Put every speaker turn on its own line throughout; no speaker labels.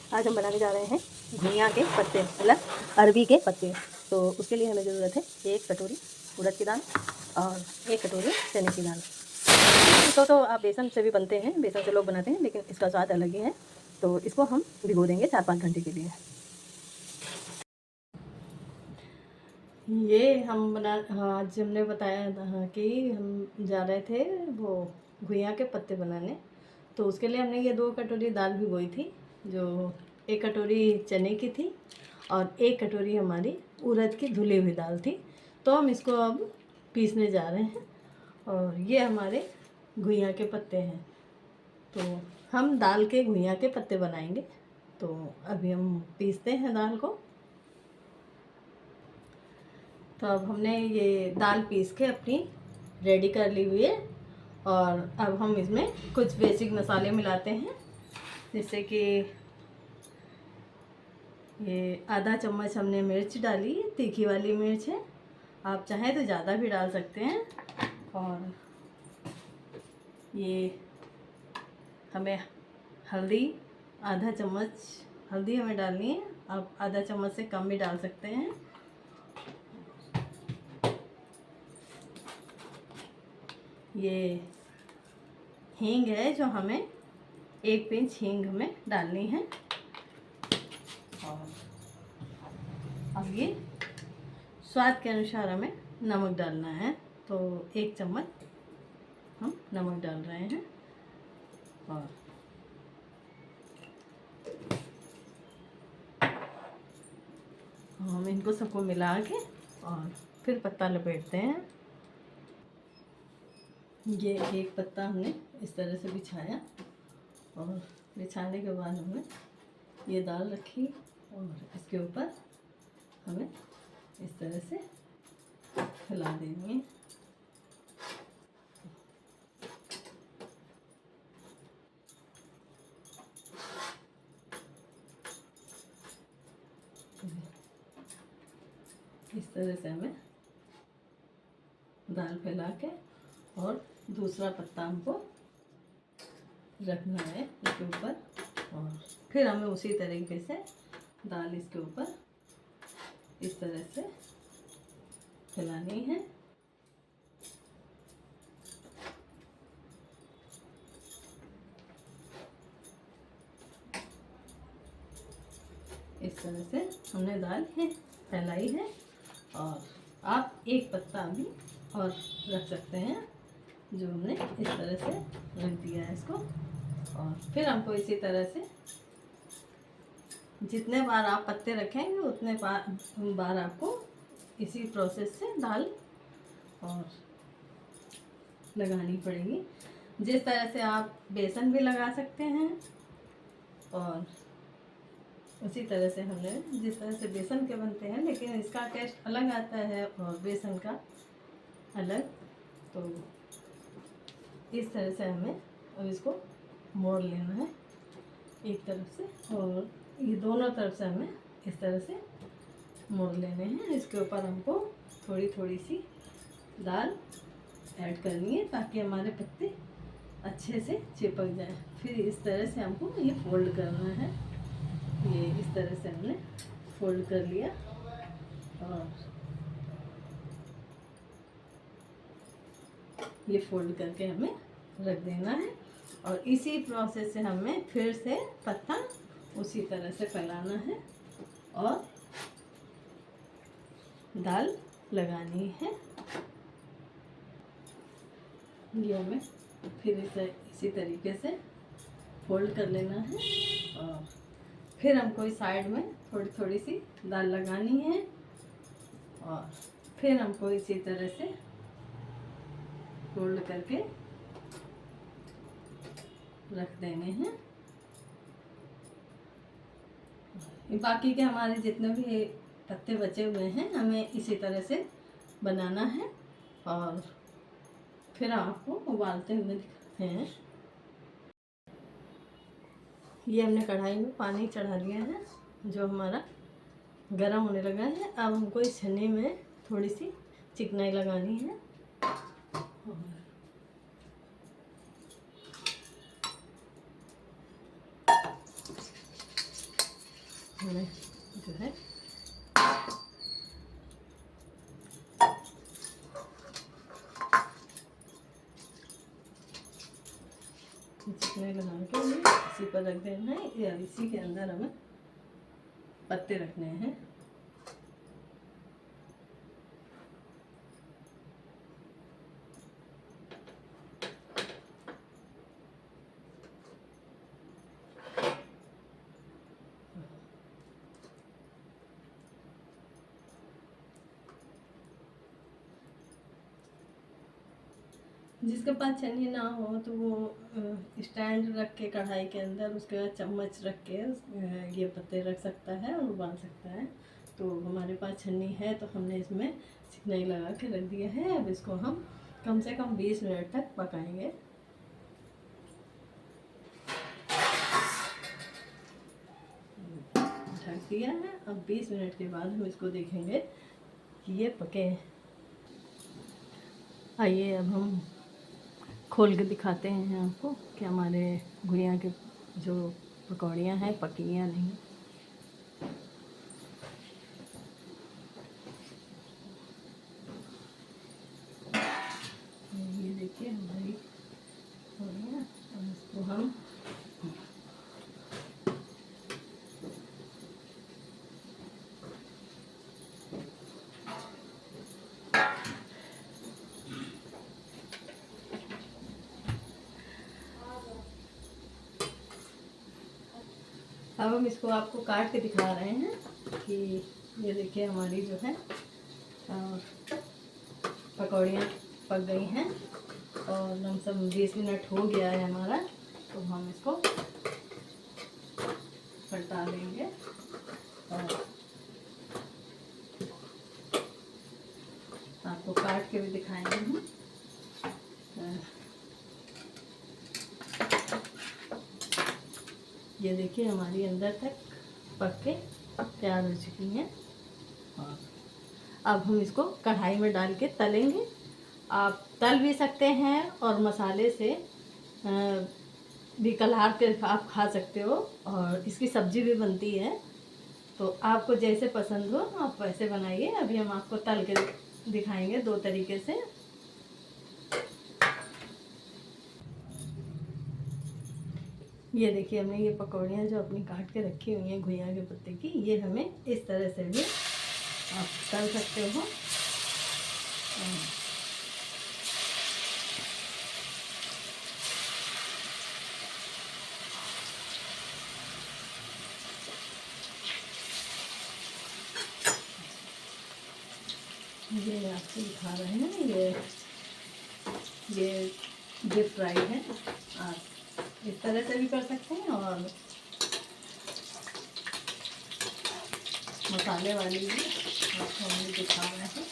आज हम बनाने जा रहे हैं घुइयाँ के पत्ते, मतलब अरबी के पत्ते। तो उसके लिए हमें ज़रूरत है 1 कटोरी उड़द की दाल और 1 कटोरी चने की दाल। तो आप बेसन से भी बनते हैं, बेसन से लोग बनाते हैं, लेकिन इसका स्वाद अलग ही है। तो इसको हम भिगो देंगे 4-5 घंटे के लिए। ये हम हाँ, आज हमने बताया था कि हम जा रहे थे वो घुइयाँ के पत्ते बनाने। तो उसके लिए हमने ये 2 कटोरी दाल भिगोई थी, जो 1 कटोरी चने की थी और 1 कटोरी हमारी उड़द की धुली हुई दाल थी। तो हम इसको अब पीसने जा रहे हैं और ये हमारे घुइयाँ के पत्ते हैं। तो हम दाल के घुइयाँ के पत्ते बनाएंगे। तो अभी हम पीसते हैं दाल को। तो अब हमने ये दाल पीस के अपनी रेडी कर ली हुई है और अब हम इसमें कुछ बेसिक मसाले मिलाते हैं, जैसे कि ये आधा चम्मच हमने मिर्च डाली है, तीखी वाली मिर्च है। आप चाहें तो ज़्यादा भी डाल सकते हैं। और ये हमें हल्दी, आधा चम्मच हल्दी हमें डालनी है। आप आधा चम्मच से कम भी डाल सकते हैं। ये हींग है, जो हमें 1 पिंच हींग हमें डालनी है। और अब ये स्वाद के अनुसार हमें नमक डालना है। तो 1 चम्मच हम नमक डाल रहे हैं और हम इनको सबको मिला के और फिर पत्ता लपेटते हैं। ये 1 पत्ता हमने इस तरह से बिछाया और बिछाने के बाद हमने ये दाल रखी और इसके ऊपर हमें इस तरह से फैला देनी है। इस तरह से हमें दाल फैला के और दूसरा पत्ता हमको रखना है इसके ऊपर और फिर हमें उसी तरीके से दाल इसके ऊपर इस तरह से फैलानी है। इस तरह से हमने दाल फैलाई है और आप 1 पत्ता भी और रख सकते हैं, जो हमने इस तरह से रख दिया है इसको। और फिर हमको इसी तरह से जितने बार आप पत्ते रखेंगे उतने बार आपको इसी प्रोसेस से दाल और लगानी पड़ेगी। जिस तरह से आप बेसन भी लगा सकते हैं और उसी तरह से हमने जिस तरह से बेसन के बनते हैं, लेकिन इसका टेस्ट अलग आता है और बेसन का अलग। तो इस तरह से हमें अब इसको मोड़ लेना है एक तरफ से और ये दोनों तरफ से हमें इस तरह से मोड़ लेने हैं। इसके ऊपर हमको थोड़ी थोड़ी सी दाल ऐड करनी है ताकि हमारे पत्ते अच्छे से चिपक जाए। फिर इस तरह से हमको ये फोल्ड करना है। ये इस तरह से हमने फोल्ड कर लिया और ये फोल्ड करके हमें रख देना है और इसी प्रोसेस से हमें फिर से पत्ता उसी तरह से फैलाना है और दाल लगानी है। ये हमें फिर इसी तरीके से फोल्ड कर लेना है और फिर हमको इस साइड में थोड़ी थोड़ी सी दाल लगानी है और फिर हमको इसी तरह से फोल्ड करके रख देने हैं। बाकी के हमारे जितने भी पत्ते बचे हुए हैं हमें इसी तरह से बनाना है और फिर आपको उबालते हुए दिखाते हैं। ये हमने कढ़ाई में पानी चढ़ा दिया है, जो हमारा गरम होने लगा है। अब हमको इस छन्नी में थोड़ी सी चिकनाई लगानी है। हमें जो है चिकने लगा के इसी पर रख देना है या इसी के अंदर हमें पत्ते रखने हैं। जिसके पास छन्नी ना हो तो वो स्टैंड रख के कढ़ाई के अंदर उसके बाद चम्मच रख के ये पत्ते रख सकता है और उबाल सकता है। तो हमारे पास छन्नी है तो हमने इसमें चिकनाई लगा के रख दिया है। अब इसको हम कम से कम 20 मिनट तक पकाएंगे। ढक दिया है। अब 20 मिनट के बाद हम इसको देखेंगे कि ये पके हैं। आइए अब हम खोल के दिखाते हैं आपको कि हमारे गुड़िया के जो पकौड़ियाँ हैं पकी या नहीं। ये देखिए हमारी पकौड़ियाँ। अब इसको हम अब हम इसको आपको काट के दिखा रहे हैं कि ये देखिए हमारी जो है पकौड़ियाँ पक गई हैं और लमसम 20 मिनट हो गया है हमारा। तो हम इसको पलटा देंगे और आपको काट के भी दिखाएंगे हम। ये देखिए हमारी अंदर तक पक के तैयार हो चुकी हैं। और अब हम इसको कढ़ाई में डाल के तलेंगे। आप तल भी सकते हैं और मसाले से भी कलहा के आप खा सकते हो और इसकी सब्जी भी बनती है। तो आपको जैसे पसंद हो आप वैसे बनाइए। अभी हम आपको तल के दिखाएंगे 2 तरीके से। ये देखिए हमने ये पकौड़ियाँ जो अपनी काट के रखी हुई हैं घुइयाँ के पत्ते की, ये हमें इस तरह से भी आप तल सकते हो। ये आपको दिखा रहे हैं ये डीप फ्राई है। आप इस तरह से भी कर सकते हैं और मसाले वाली भी आपको हम दिखा रहे हैं।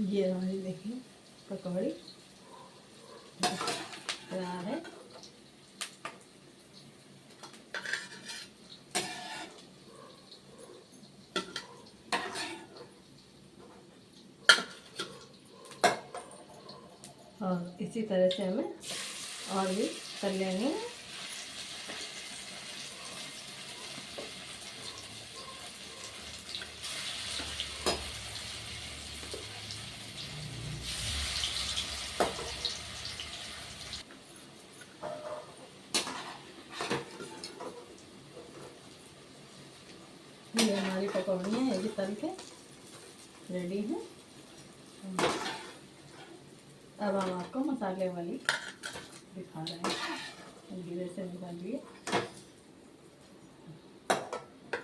ये हमारी देखिए पकौड़ी तैयार है। और इसी तरह से हमें और भी कर लेंगे। ये हमारी पकौड़ियाँ हैं, ये भी तल के रेडी हैं। अब हम आपको मसाले वाली दिखा रहे हैं। जीरे से निकालिए।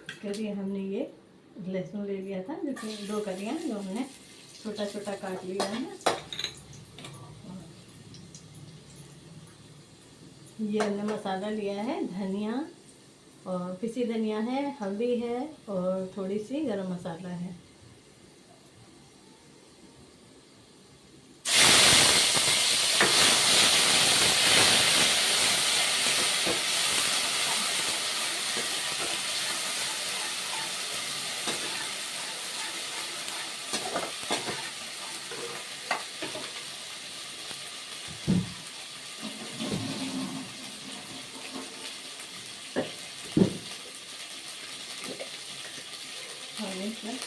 इसके लिए हमने ये लहसुन ले लिया था, जो कि 2 कलियाँ जो हमने छोटा छोटा काट लिया है। ये हमने मसाला लिया है, धनिया और पिसी धनिया है, हल्दी है और थोड़ी सी गरम मसाला है।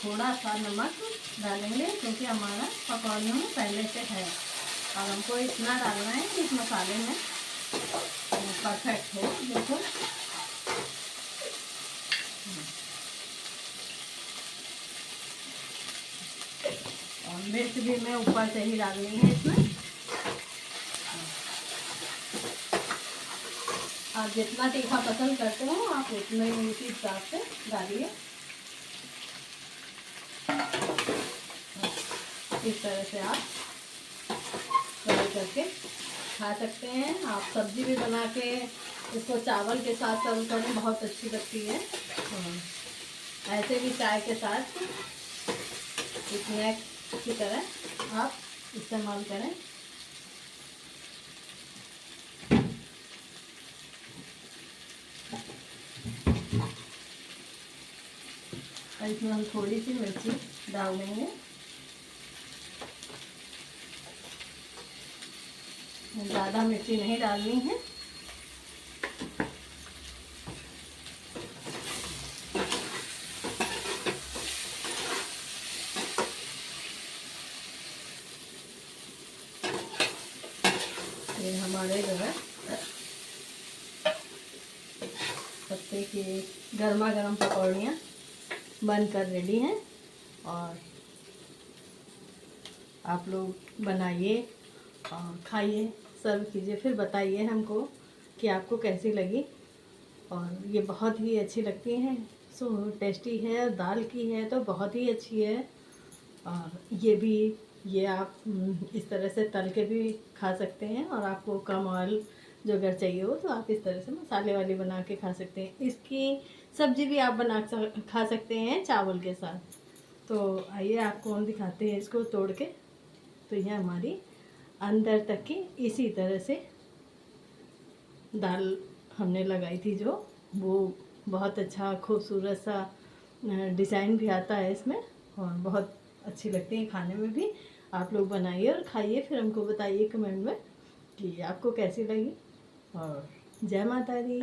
थोड़ा सा नमक डालेंगे क्योंकि हमारा पकौड़ियों में पहले से है, और हमको इतना डालना है कि इस मसाले में परफेक्ट हो बिल्कुल। और मिर्च भी मैं ऊपर से ही डालनी है इसमें। आप जितना तीखा पसंद करते हो आप उतने ही इसी हिसाब से डालिए। इस तरह से आप फ्राई करके खा सकते हैं। आप सब्जी भी बना के इसको चावल के साथ सर्व करें, बहुत अच्छी लगती है। ऐसे भी चाय के साथ स्नैक की तरह आप इस्तेमाल करें। और इसमें हम थोड़ी सी मिर्ची डाल देंगे, ज़्यादा मिर्ची नहीं डालनी है। ये हमारे जो है पत्ते की गर्मा गर्म पकौड़ियाँ बनकर रेडी हैं, और आप लोग बनाइए और खाइए, सर्व कीजिए, फिर बताइए हमको कि आपको कैसी लगी। और ये बहुत ही अच्छी लगती हैं, सो टेस्टी है, दाल की है तो बहुत ही अच्छी है। और ये आप इस तरह से तल के भी खा सकते हैं, और आपको कम ऑयल जो अगर चाहिए हो तो आप इस तरह से मसाले वाली बना के खा सकते हैं। इसकी सब्जी भी आप खा सकते हैं चावल के साथ। तो आइए आपको हम दिखाते हैं इसको तोड़ के। तो ये हमारी अंदर तक की इसी तरह से दाल हमने लगाई थी, जो वो बहुत अच्छा खूबसूरत सा डिज़ाइन भी आता है इसमें, और बहुत अच्छी लगती है खाने में भी। आप लोग बनाइए और खाइए, फिर हमको बताइए कमेंट में कि आपको कैसी लगी। और जय माता दी।